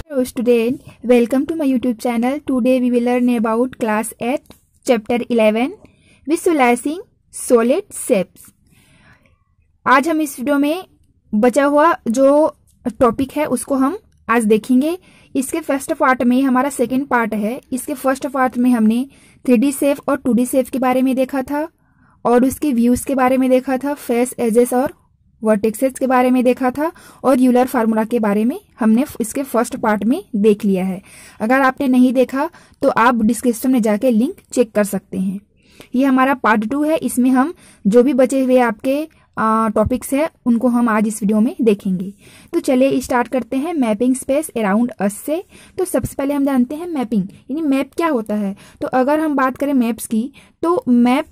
Hello student, welcome to my YouTube channel. Today we will learn about class 8 chapter 11 visualizing solid shapes. आज हम इस video में बचा हुआ जो टॉपिक है उसको हम आज देखेंगे। इसके फर्स्ट पार्ट में हमारा सेकंड पार्ट है। इसके फर्स्ट पार्ट में हमने 3D शेप और 2D शेप के बारे में देखा था और उसके व्यूज के बारे में देखा था, फेस, एजेस और वर्टेक्सेस के बारे में देखा था और यूलर फार्मूला के बारे में हमने इसके फर्स्ट पार्ट में देख लिया है। अगर आपने नहीं देखा तो आप डिस्क्रिप्शन में जाके लिंक चेक कर सकते हैं। ये हमारा पार्ट 2 है। इसमें हम जो भी बचे हुए आपके टॉपिक्स है उनको हम आज इस वीडियो में देखेंगे। तो चलिए स्टार्ट करते हैं मैपिंग स्पेस अराउंड अस से। तो सबसे पहले हम जानते हैं मैपिंग यानी मैप क्या होता है। तो अगर हम बात करें मैप्स की तो मैप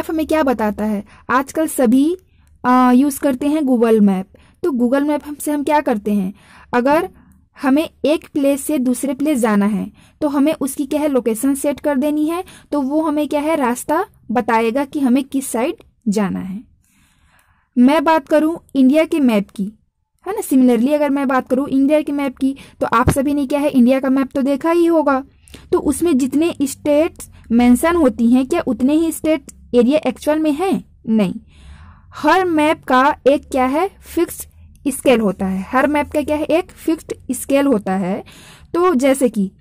हमें क्या बताता है। आजकल सभी यूज करते हैं गूगल मैप। तो गूगल मैप से हम क्या करते हैं, अगर हमें एक प्लेस से दूसरे प्लेस जाना है तो हमें उसकी क्या है लोकेशन सेट कर देनी है, तो वो हमें क्या है रास्ता बताएगा कि हमें किस साइड जाना है। मैं बात करूं इंडिया के मैप की, है ना। सिमिलरली अगर मैं बात करूं इंडिया के मैप की तो आप सभी ने क्या है इंडिया का मैप तो देखा ही होगा। तो उसमें जितने स्टेट्स मेंशन होती हैं क्या उतने ही स्टेट एरिया एक्चुअल में है? नहीं। हर मैप का एक क्या है फिक्स्ड स्केल होता है। हर मैप का क्या है एक फिक्स्ड स्केल होता है। तो जैसे कि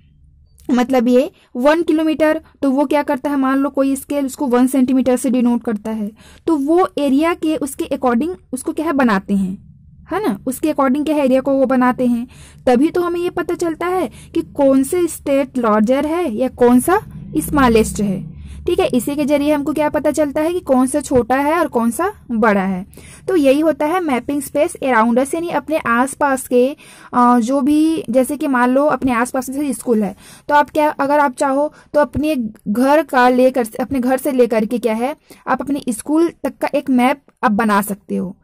मतलब ये 1 किलोमीटर, तो वो क्या करता है, मान लो कोई स्केल उसको 1 सेंटीमीटर से डिनोट करता है, तो वो एरिया के उसके अकॉर्डिंग उसको क्या है बनाते हैं, है ना। उसके अकॉर्डिंग क्या है एरिया को वो बनाते हैं। तभी तो हमें ये पता चलता है कि कौन से स्टेट लार्जर है या कौन सा स्मॉलेस्ट है। ठीक है, इसी के जरिए हमको क्या पता चलता है कि कौन सा छोटा है और कौन सा बड़ा है। तो यही होता है मैपिंग स्पेस अराउंड अस, यानी अपने आसपास के जो भी, जैसे कि मान लो अपने आसपास जैसे स्कूल है तो आप क्या, अगर आप चाहो तो अपने घर से लेकर के क्या है आप अपने स्कूल तक का एक मैप आप बना सकते हो।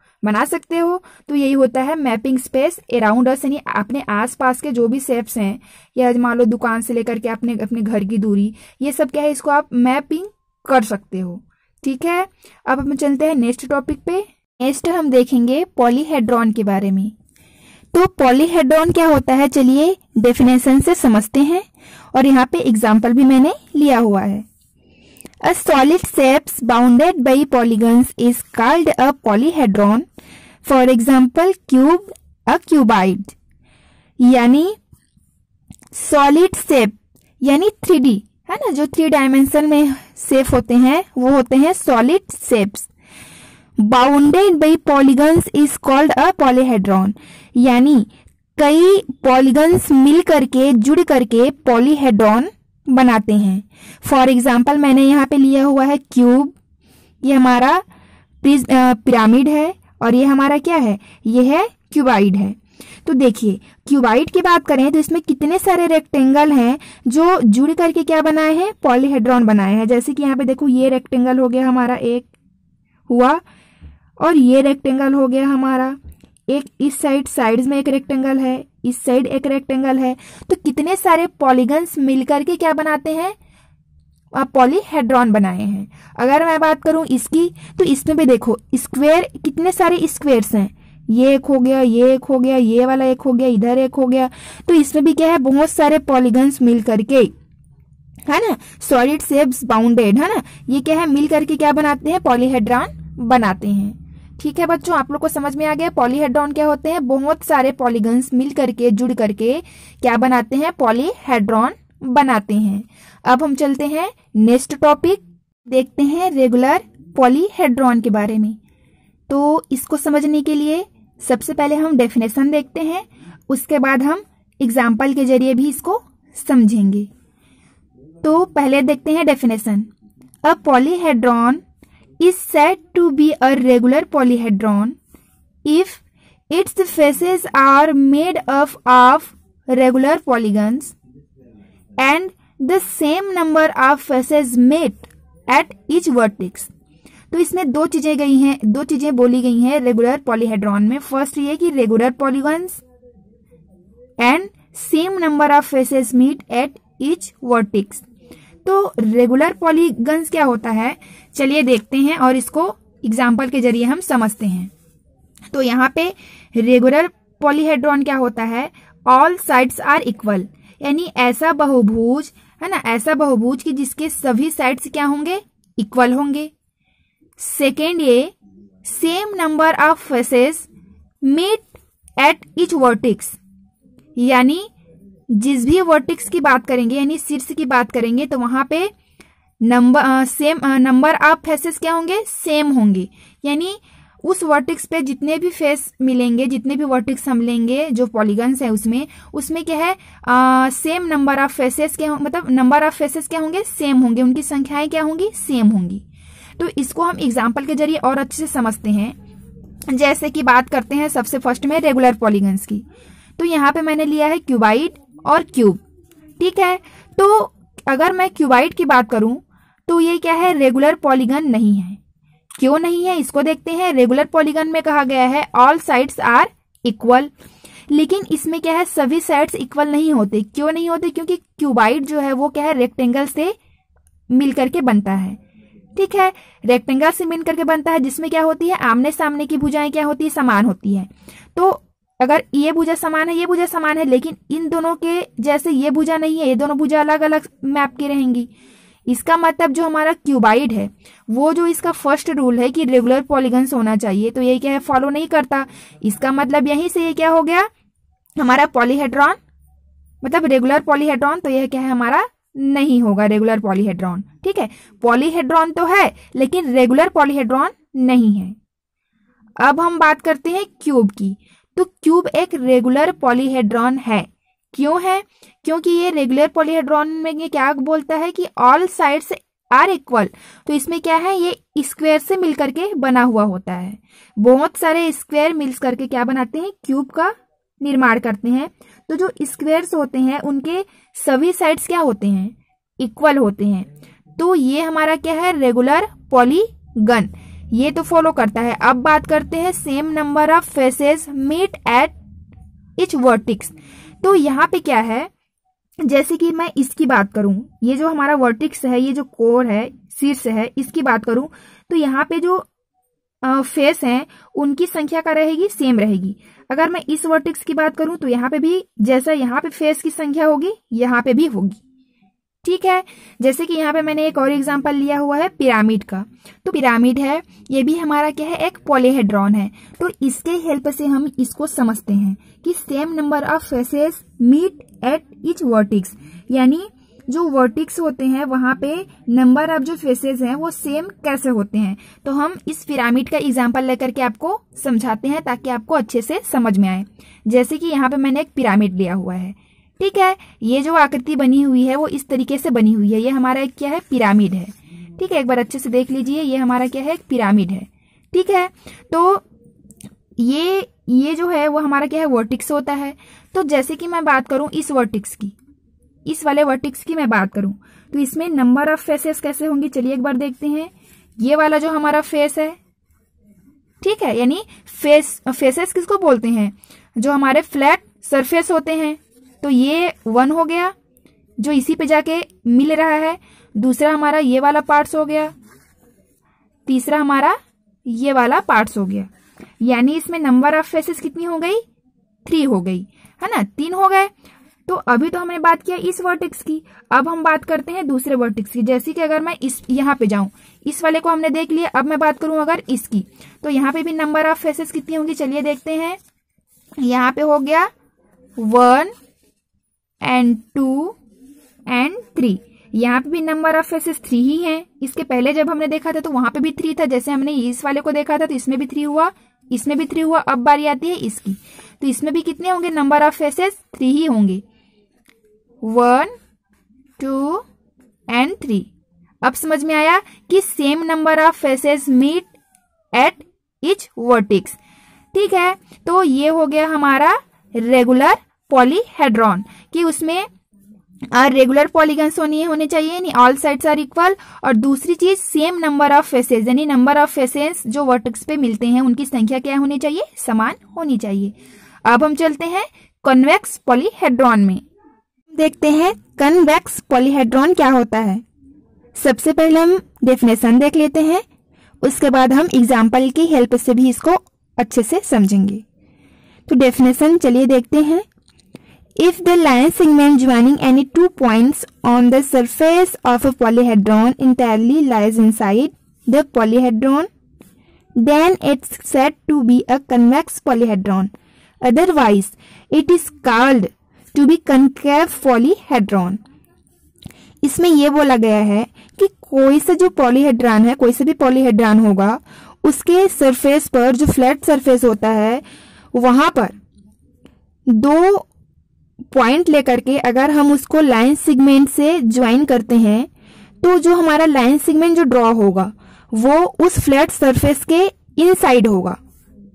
तो यही होता है मैपिंग स्पेस अराउंड अस, यानी अपने आसपास के जो भी शेप्स हैं या मान लो दुकान से लेकर के अपने घर की दूरी, ये सब क्या है इसको आप मैपिंग कर सकते हो। ठीक है, अब हम चलते हैं नेक्स्ट टॉपिक पे। नेक्स्ट हम देखेंगे पॉलीहेड्रॉन के बारे में। तो पॉलीहेड्रॉन क्या होता है, चलिए डेफिनेशन से समझते हैं और यहाँ पे एग्जाम्पल भी मैंने लिया हुआ है। A solid shapes bounded by polygons is called a polyhedron. For example, cube, a cuboid. यानी सॉलिड शेप यानी 3D, है ना, जो 3 डायमेंशन में शेप होते हैं वो होते हैं solid shapes. Bounded by polygons is called a polyhedron, यानी कई पॉलीगन्स मिल करके जुड़ करके पॉलीहेड्रॉन बनाते हैं। फॉर एग्जाम्पल मैंने यहाँ पे लिया हुआ है क्यूब, ये हमारा पिरामिड है और ये हमारा क्या है, ये है क्यूबाइड है। तो देखिए क्यूबाइड की बात करें तो इसमें कितने सारे रेक्टेंगल हैं जो जुड़ करके क्या बनाए हैं, पॉलीहेड्रॉन बनाए हैं। जैसे कि यहाँ पे देखो ये रेक्टेंगल हो गया हमारा एक हुआ और ये रेक्टेंगल हो गया हमारा एक, इस साइड्स में एक रेक्टेंगल है, इस साइड एक रेक्टेंगल है। तो कितने सारे पॉलीगन्स मिलकर के क्या बनाते हैं, पॉलीहेड्रॉन बनाए हैं। अगर मैं बात करूं इसकी तो इसमें भी देखो स्क्वायर, कितने सारे स्क्वायर्स हैं, ये एक हो गया, ये एक हो गया, ये वाला एक हो गया, इधर एक हो गया। तो इसमें भी क्या है बहुत सारे पॉलीगन्स मिल करके, है ना, सॉलिड शेप्स बाउंडेड, है ना, ये क्या है मिल करके क्या बनाते हैं, पॉलीहेड्रॉन बनाते हैं। ठीक है बच्चों, आप लोग को समझ में आ गया पॉलीहेड्रॉन क्या होते हैं, बहुत सारे पॉलीगन्स मिल करके जुड़ करके क्या बनाते हैं, पॉलीहेड्रॉन बनाते हैं। अब हम चलते हैं नेक्स्ट टॉपिक, देखते हैं रेगुलर पॉलीहेड्रॉन के बारे में। तो इसको समझने के लिए सबसे पहले हम डेफिनेशन देखते हैं, उसके बाद हम एग्जाम्पल के जरिए भी इसको समझेंगे। तो पहले देखते हैं definition. A polyhedron is said to be a regular polyhedron if its faces are made up of regular polygons and the same number of faces met at each vertex. तो इसमें दो चीजें बोली गई हैं रेगुलर पॉलीहेड्रॉन में। First ये कि regular polygons and same number of faces meet at each vertex. तो रेगुलर पॉलीगन्स क्या होता है, चलिए देखते हैं और इसको एग्जाम्पल के जरिए हम समझते हैं। तो यहाँ पे रेगुलर पॉलीहेड्रॉन क्या होता है, ऑल साइड्स आर इक्वल, यानी ऐसा बहुभुज है ना, ऐसा बहुभुज कि जिसके सभी साइड्स क्या होंगे, इक्वल होंगे। सेकेंड, ये same number of faces meet at each vertex, यानी जिस भी वर्टेक्स की बात करेंगे यानी शीर्ष की बात करेंगे तो वहां पे नंबर ऑफ फेसेस क्या होंगे, सेम होंगे, यानी उस वर्टेक्स पे जितने भी फेस मिलेंगे, जितने भी वर्टेक्स हम लेंगे जो पॉलीगन्स है उसमें क्या है, सेम नंबर ऑफ फेसेस क्या, मतलब नंबर ऑफ फेसेस क्या होंगे, सेम होंगे, उनकी संख्याएं क्या होंगी, सेम होंगी। तो इसको हम एग्जाम्पल के जरिए और अच्छे से समझते हैं। जैसे कि बात करते हैं सबसे फर्स्ट में रेगुलर पॉलीगन्स की। तो यहाँ पे मैंने लिया है क्यूबाइड और क्यूब, ठीक है। तो अगर मैं क्यूबाइड की बात करूं तो ये क्या है, रेगुलर पॉलीगन नहीं है। क्यों नहीं है, इसको देखते हैं। रेगुलर पॉलीगन में कहा गया है ऑल साइड्स आर इक्वल, लेकिन इसमें क्या है, सभी साइड्स इक्वल नहीं होते। क्यों नहीं होते, क्योंकि क्यूबाइड जो है वो क्या है, रेक्टेंगल से मिलकर के बनता है, ठीक है। रेक्टेंगल से मिल करके बनता है, जिसमें क्या होती है, आमने सामने की भुजाएं क्या होती है, समान होती है। तो अगर ये भुजा समान है, ये भुजा समान है, लेकिन इन दोनों के जैसे ये भुजा नहीं है, ये दोनों भुजा अलग अलग मैप की रहेंगी। इसका मतलब जो हमारा क्यूबाइड है वो जो इसका फर्स्ट रूल है कि रेगुलर पॉलीगन्स होना चाहिए, तो ये क्या है, फॉलो नहीं करता। इसका मतलब यहीं से ये क्या हो गया, हमारा पॉलीहेड्रॉन, मतलब रेगुलर पॉलीहेड्रॉन, तो यह क्या है, हमारा नहीं होगा रेगुलर पॉलीहेड्रॉन, ठीक है। पॉलीहेड्रॉन तो है लेकिन रेगुलर पॉलीहेड्रॉन नहीं है। अब हम बात करते हैं क्यूब की। तो क्यूब एक रेगुलर पॉलीहेड्रॉन है। क्यों है, क्योंकि ये रेगुलर पॉलीहेड्रॉन में ये क्या बोलता है कि ऑल साइड्स आर इक्वल। तो इसमें क्या है, ये स्क्वायर से मिलकर के बना हुआ होता है। बहुत सारे स्क्वायर मिल करके क्या बनाते हैं, क्यूब का निर्माण करते हैं। तो जो स्क्वायर्स होते हैं उनके सभी साइड्स क्या होते हैं, इक्वल होते हैं। तो ये हमारा क्या है, रेगुलर पॉलीगन, ये तो फॉलो करता है। अब बात करते हैं same number of faces meet at each vertex. तो यहाँ पे क्या है, जैसे कि मैं इसकी बात करूं, ये जो हमारा वर्टेक्स है, ये जो कोर है, शीर्ष है, इसकी बात करूं तो यहाँ पे जो फेस हैं उनकी संख्या का रहेगी, सेम रहेगी। अगर मैं इस वर्टेक्स की बात करूं तो यहाँ पे भी जैसा यहाँ पे फेस की संख्या होगी, यहाँ पे भी होगी, ठीक है। जैसे कि यहाँ पे मैंने एक और एग्जांपल लिया हुआ है पिरामिड का। तो पिरामिड है, ये भी हमारा क्या है, एक पॉलीहेड्रॉन है। तो इसके हेल्प से हम इसको समझते हैं कि same number of faces meet at each vertex, यानी जो वर्टेक्स होते हैं वहां पे नंबर ऑफ जो फेसेस हैं वो सेम कैसे होते हैं। तो हम इस पिरामिड का एग्जांपल लेकर के आपको समझाते हैं ताकि आपको अच्छे से समझ में आए। जैसे कि यहाँ पे मैंने एक पिरामिड लिया हुआ है, ठीक है। ये जो आकृति बनी हुई है वो इस तरीके से बनी हुई है, ये हमारा एक क्या है, पिरामिड है, ठीक है। एक बार अच्छे से देख लीजिए, ये हमारा क्या है, एक पिरामिड है, ठीक है। तो ये जो है वो हमारा क्या है, वर्टेक्स होता है। तो जैसे कि मैं बात करूं इस वर्टेक्स की, इस वाले वर्टेक्स की मैं बात करूं तो इसमें नंबर ऑफ फेसेस कैसे होंगी, चलिए एक बार देखते हैं। ये वाला जो हमारा फेस है, ठीक है, यानी फेसेस किसको बोलते हैं, जो हमारे फ्लैट सरफेस होते हैं। तो ये 1 हो गया जो इसी पे जाके मिल रहा है। दूसरा हमारा ये वाला पार्ट्स हो गया, तीसरा हमारा ये वाला पार्ट्स हो गया। यानी इसमें नंबर ऑफ फेसेस कितनी हो गई, 3 हो गई, है ना, 3 हो गए। तो अभी तो हमने बात किया इस वर्टेक्स की, अब हम बात करते हैं दूसरे वर्टेक्स की। जैसे कि अगर मैं इस यहाँ पे जाऊं, इस वाले को हमने देख लिया, अब मैं बात करूं अगर इसकी, तो यहाँ पे भी नंबर ऑफ फेसेस कितनी होंगी, चलिए देखते हैं। यहाँ पे हो गया 1 and 2 and 3। यहाँ पे भी नंबर ऑफ फेसेस 3 ही हैं। इसके पहले जब हमने देखा था तो वहां पे भी 3 था, जैसे हमने इस वाले को देखा था तो इसमें भी 3 हुआ, इसमें भी 3 हुआ। अब बारी आती है इसकी, तो इसमें भी कितने होंगे, नंबर ऑफ फेसेस 3 ही होंगे, 1 2 and 3। अब समझ में आया कि same number of faces meet at each vertex, ठीक है। तो ये हो गया हमारा रेगुलर पॉलीहेड्रॉन कि उसमें रेगुलर पॉलीगन्स होने चाहिए, यानी ऑल साइड्स आर इक्वल। और दूसरी चीज सेम नंबर ऑफ फेसेस, यानी नंबर ऑफ फेसेस जो वर्टेक्स पे मिलते हैं उनकी संख्या क्या होनी चाहिए, समान होनी चाहिए। अब हम चलते हैं कन्वेक्स पॉलीहेड्रॉन में, देखते हैं कन्वेक्स पॉलीहेड्रॉन क्या होता है। सबसे पहले हम डेफिनेशन देख लेते हैं, उसके बाद हम एग्जाम्पल की हेल्प से भी इसको अच्छे से समझेंगे। तो डेफिनेशन चलिए देखते हैं। If the line segment joining any two points on the surface of a polyhedron entirely lies inside the polyhedron, then it's said to be a convex polyhedron. Otherwise, it is called to be concave polyhedron. इसमें यह बोला गया है कि कोई सा जो polyhedron है, कोई सा भी पॉलीहेड्रॉन होगा, उसके सरफेस पर जो फ्लैट सरफेस होता है वहां पर दो पॉइंट लेकर के अगर हम उसको लाइन सेगमेंट से ज्वाइन करते हैं तो जो हमारा लाइन सेगमेंट जो ड्रॉ होगा वो उस फ्लैट सरफेस के इनसाइड होगा।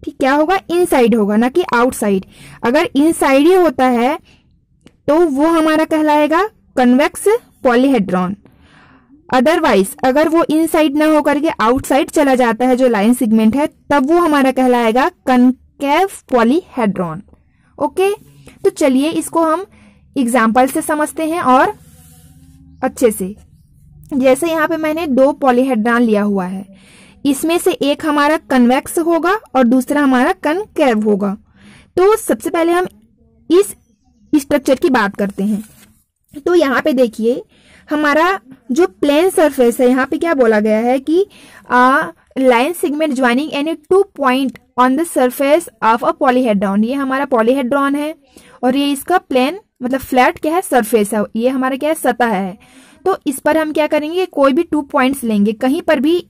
ठीक, क्या होगा? इनसाइड होगा, ना कि आउटसाइड। अगर इनसाइड ही होता है तो वो हमारा कहलाएगा कन्वेक्स पॉलीहेड्रॉन। अदरवाइज अगर वो इनसाइड ना होकर के आउटसाइड चला जाता है जो लाइन सेगमेंट है, तब वो हमारा कहलाएगा कनकेव पॉलीहेड्रॉन। ओके, तो चलिए इसको हम एग्जाम्पल से समझते हैं और अच्छे से। जैसे यहाँ पे मैंने दो पॉलीहेड्रॉन लिया हुआ है, इसमें से एक हमारा कन्वेक्स होगा और दूसरा हमारा कनकेव होगा। तो सबसे पहले हम इस स्ट्रक्चर की बात करते हैं। तो यहाँ पे देखिए हमारा जो प्लेन सरफेस है, यहाँ पे क्या बोला गया है कि line segment joining any two point on the surface of a polyhedron. ये हमारा पॉलीहेड्रॉन है और ये इसका प्लेन मतलब फ्लैट क्या है? सरफेस है। ये हमारा क्या है? सतह है। तो इस पर हम क्या करेंगे? कोई भी 2 पॉइंट्स लेंगे, कहीं पर भी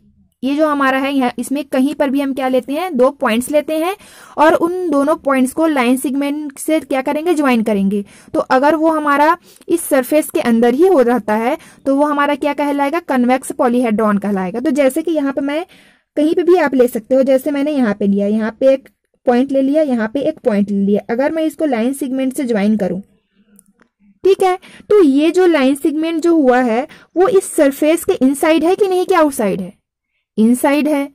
ये जो हमारा है यहाँ इसमें कहीं पर भी हम क्या लेते हैं? 2 पॉइंट्स लेते हैं और उन दोनों पॉइंट्स को लाइन सेगमेंट से क्या करेंगे? ज्वाइन करेंगे। तो अगर वो हमारा इस सरफेस के अंदर ही हो रहता है तो वो हमारा क्या कहलाएगा? कन्वेक्स पॉलीहेड्रॉन कहलाएगा। तो जैसे कि यहाँ पे मैं कहीं पे भी आप ले सकते हो, जैसे मैंने यहाँ पे लिया, यहाँ पे एक पॉइंट ले लिया, यहाँ पे एक पॉइंट ले लिया। अगर मैं इसको लाइन सेगमेंट से ज्वाइन करूं, ठीक है, तो ये जो लाइन सेगमेंट जो हुआ है वो इस सरफेस के इनसाइड है कि नहीं, कि आउटसाइड है? इनसाइड है।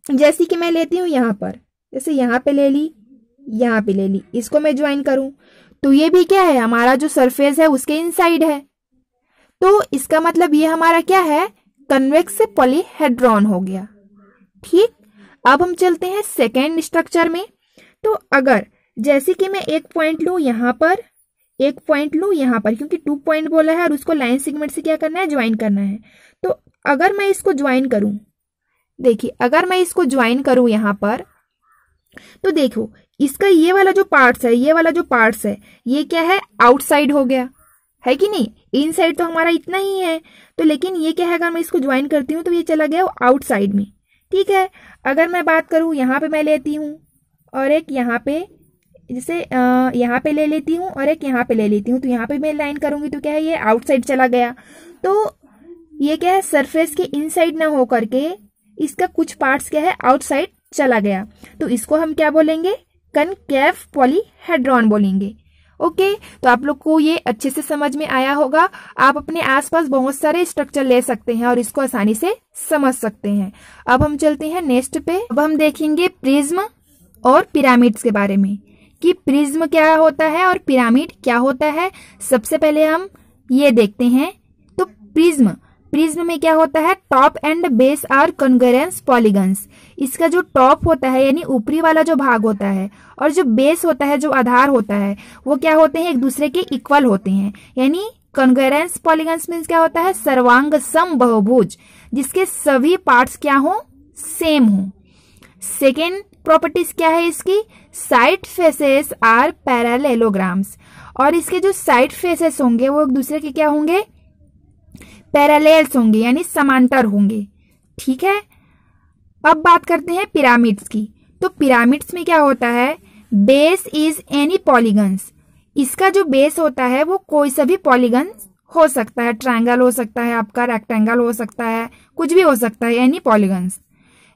जैसे कि मैं लेती हूँ यहाँ पर, जैसे यहाँ पे ले ली, यहाँ पे ले ली, इसको मैं ज्वाइन करूं तो ये भी क्या है? हमारा जो सरफेस है उसके इनसाइड है। तो इसका मतलब ये हमारा क्या है? कन्वेक्स पॉलीहेड्रॉन हो गया। ठीक, अब हम चलते हैं सेकेंड स्ट्रक्चर में। तो अगर जैसे कि मैं एक पॉइंट लूं यहाँ पर, एक पॉइंट लूं यहाँ पर, क्योंकि 2 पॉइंट बोला है और उसको लाइन सेगमेंट से क्या करना है? ज्वाइन करना है। तो अगर मैं इसको ज्वाइन करूं, देखिए अगर मैं इसको ज्वाइन करूं यहाँ पर, तो देखो इसका ये वाला जो पार्ट्स है, ये वाला जो पार्ट्स है, ये क्या है? आउटसाइड हो गया, है कि नहीं? इनसाइड तो हमारा इतना ही है। तो लेकिन ये क्या है? अगर मैं इसको ज्वाइन करती हूँ तो ये चला गया आउटसाइड में। ठीक है, अगर मैं बात करूं यहाँ पे मैं लेती हूँ और एक यहाँ पे, जैसे यहाँ पे ले लेती हूँ और एक यहाँ पे ले लेती हूँ, तो यहाँ पे मैं लाइन करूंगी तो क्या है? ये आउटसाइड चला गया। तो ये क्या है? सरफेस के इनसाइड ना हो करके इसका कुछ पार्ट्स क्या है? आउटसाइड चला गया। तो इसको हम क्या बोलेंगे? कनकेव पॉलीहेड्रॉन बोलेंगे। ओके, तो आप लोग को ये अच्छे से समझ में आया होगा। आप अपने आसपास बहुत सारे स्ट्रक्चर ले सकते हैं और इसको आसानी से समझ सकते हैं। अब हम चलते हैं नेक्स्ट पे। अब हम देखेंगे प्रिज्म और पिरामिड्स के बारे में, कि प्रिज्म क्या होता है और पिरामिड क्या होता है। सबसे पहले हम ये देखते हैं। तो प्रिज्म में क्या होता है? Top and base are congruence polygons. इसका जो टॉप होता है यानी ऊपरी वाला जो भाग होता है और जो बेस होता है, जो आधार होता है, वो क्या होते हैं? एक दूसरे के इक्वल होते हैं। यानी कॉन्ग्रुएंस पॉलीगन्स मीन्स क्या होता है? सर्वांग सम बहुभुज, जिसके सभी पार्ट्स क्या हो? सेम हो। सेकेंड प्रॉपर्टीज क्या है इसकी? साइड फेसेस आर पैरेललोग्राम्स, और इसके जो साइड फेसेस होंगे वो एक दूसरे के क्या होंगे? पैरेलल्स होंगे, यानी समांतर होंगे। ठीक है, अब बात करते हैं पिरामिड्स की। तो पिरामिड्स में क्या होता है? Base is any polygons. इसका जो बेस होता है वो कोई सा भी पॉलीगन हो सकता है। ट्रायंगल हो सकता है, आपका रेक्टेंगल हो सकता है, कुछ भी हो सकता है, any polygons.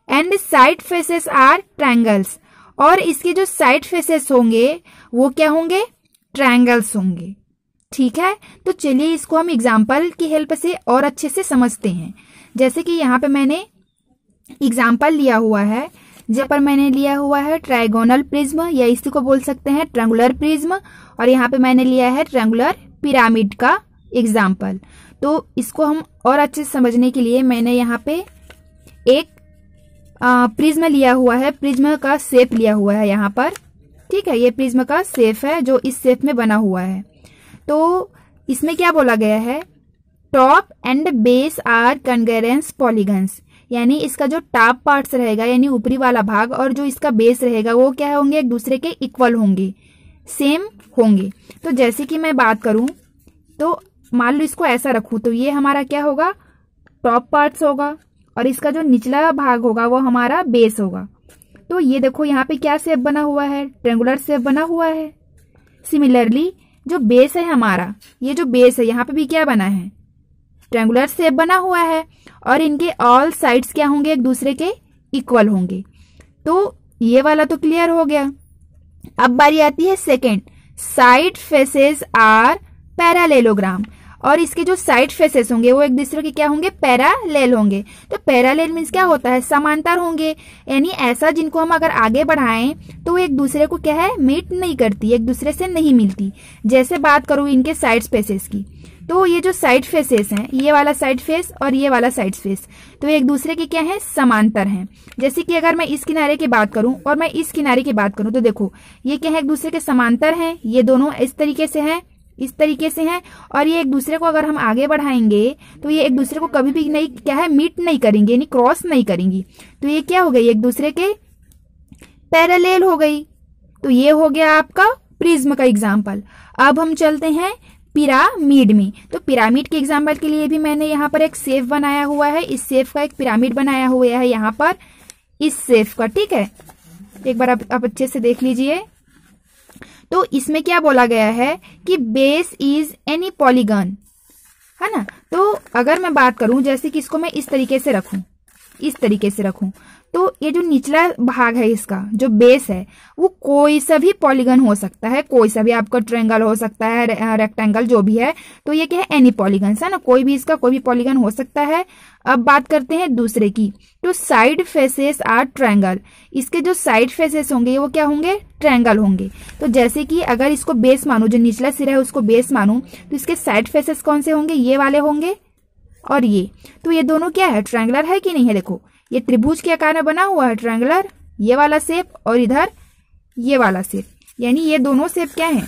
And side faces are triangles, और इसके जो साइड फेसेस होंगे वो क्या होंगे? ट्रायंगल्स होंगे। ठीक है, तो चलिए इसको हम एग्जाम्पल की हेल्प से और अच्छे से समझते हैं। जैसे कि यहाँ पे मैंने एग्जाम्पल लिया हुआ है, जहाँ पर मैंने लिया हुआ है ट्रायगोनल प्रिज्म, या इसी को बोल सकते हैं ट्रायंगुलर प्रिज्म, और यहाँ पे मैंने लिया है ट्रायंगुलर पिरामिड का एग्जाम्पल। तो इसको हम और अच्छे से समझने के लिए मैंने यहाँ पे एक प्रिज्म लिया हुआ है, प्रिज्म का शेप लिया हुआ है यहाँ पर। ठीक है, ये प्रिज्म का शेप है जो इस शेप में बना हुआ है। तो इसमें क्या बोला गया है, top and base are congruence polygons, यानी इसका जो टॉप पार्ट्स रहेगा यानी ऊपरी वाला भाग और जो इसका बेस रहेगा वो क्या होंगे, एक दूसरे के इक्वल होंगे, सेम होंगे। तो जैसे कि मैं बात करूं तो मान लो इसको ऐसा रखूं तो ये हमारा क्या होगा, टॉप पार्ट्स होगा और इसका जो निचला भाग होगा वो हमारा बेस होगा। तो ये देखो यहाँ पे क्या शेप बना हुआ है, ट्रायंगुलर शेप बना हुआ है। सिमिलरली जो बेस है हमारा, ये जो बेस है यहाँ पे भी क्या बना है, ट्रायंगुलर शेप बना हुआ है और इनके ऑल साइड्स क्या होंगे, एक दूसरे के इक्वल होंगे। तो ये वाला तो क्लियर हो गया। अब बारी आती है second, side faces are parallelogram, और इसके जो साइड फेसेस होंगे वो एक दूसरे के क्या होंगे, पैरालेल होंगे। तो पैरालेल मीन्स क्या होता है, समांतर होंगे, यानी ऐसा जिनको हम अगर आगे बढ़ाएं तो एक दूसरे को क्या है, मीट नहीं करती, एक दूसरे से नहीं मिलती। जैसे बात करूं इनके साइड फेसेस की, तो ये जो साइड फेसेस हैं, ये वाला साइड फेस और ये वाला साइड फेस, तो एक दूसरे के क्या है, समांतर हैं। जैसे कि अगर मैं इस किनारे की बात करूं और मैं इस किनारे की बात करूं तो देखो ये क्या है, एक दूसरे के समांतर हैं, ये दोनों इस तरीके से हैं, इस तरीके से हैं, और ये एक दूसरे को अगर हम आगे बढ़ाएंगे तो ये एक दूसरे को कभी भी नहीं क्या है, मीट नहीं करेंगे, यानी क्रॉस नहीं करेंगी। तो ये क्या हो गई, एक दूसरे के पैरेलल हो गई। तो ये हो गया आपका प्रिज्म का एग्जाम्पल। अब हम चलते हैं पिरामिड में। तो पिरामिड के एग्जाम्पल के लिए भी मैंने यहाँ पर एक शेप बनाया हुआ है, इस शेप का एक पिरामिड बनाया हुआ है यहाँ पर, इस शेप का। ठीक है, एक बार आप अच्छे से देख लीजिए। तो इसमें क्या बोला गया है कि बेस इज एनी पॉलीगन, है ना। तो अगर मैं बात करूं, जैसे कि इसको मैं इस तरीके से रखूं, इस तरीके से रखूं, तो ये जो निचला भाग है इसका जो बेस है वो कोई सा भी पॉलीगन हो सकता है, कोई सा भी आपका ट्रायंगल हो सकता है, रेक्टेंगल जो भी है। तो ये क्या है, एनी पॉलीगन है ना, कोई भी इसका कोई भी पॉलीगन हो सकता है। अब बात करते हैं दूसरे की, तो साइड फेसेस आर ट्रायंगल, इसके जो साइड फेसेस होंगे वो क्या होंगे, ट्रायंगल होंगे। तो जैसे कि अगर इसको बेस मानूं, जो निचला सिरा है उसको बेस मानूं, तो इसके साइड फेसेस कौन से होंगे, ये वाले होंगे और ये। तो ये दोनों क्या है, ट्रायंगुलर है कि नहीं है। देखो ये त्रिभुज के आकार में बना हुआ है ट्रायंगुलर, ये वाला शेप और इधर ये वाला शेप, यानी ये दोनों शेप क्या है,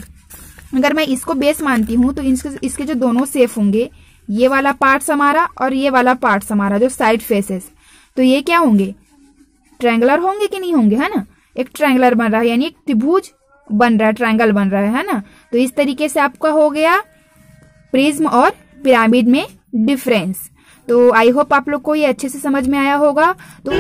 अगर मैं इसको बेस मानती हूं तो इसके जो दोनों शेप होंगे, ये वाला पार्ट हमारा और ये वाला पार्ट हमारा, जो साइड फेसेस, तो ये क्या होंगे, ट्रायंगुलर होंगे कि नहीं होंगे, है ना। एक ट्रायंगुलर बन रहा है यानी एक त्रिभुज बन रहा है, ट्रायंगल बन रहा है ना। तो इस तरीके से आपका हो गया प्रिज्म और पिरामिड में डिफरेंस। तो आई होप आप लोग को ये अच्छे से समझ में आया होगा। तो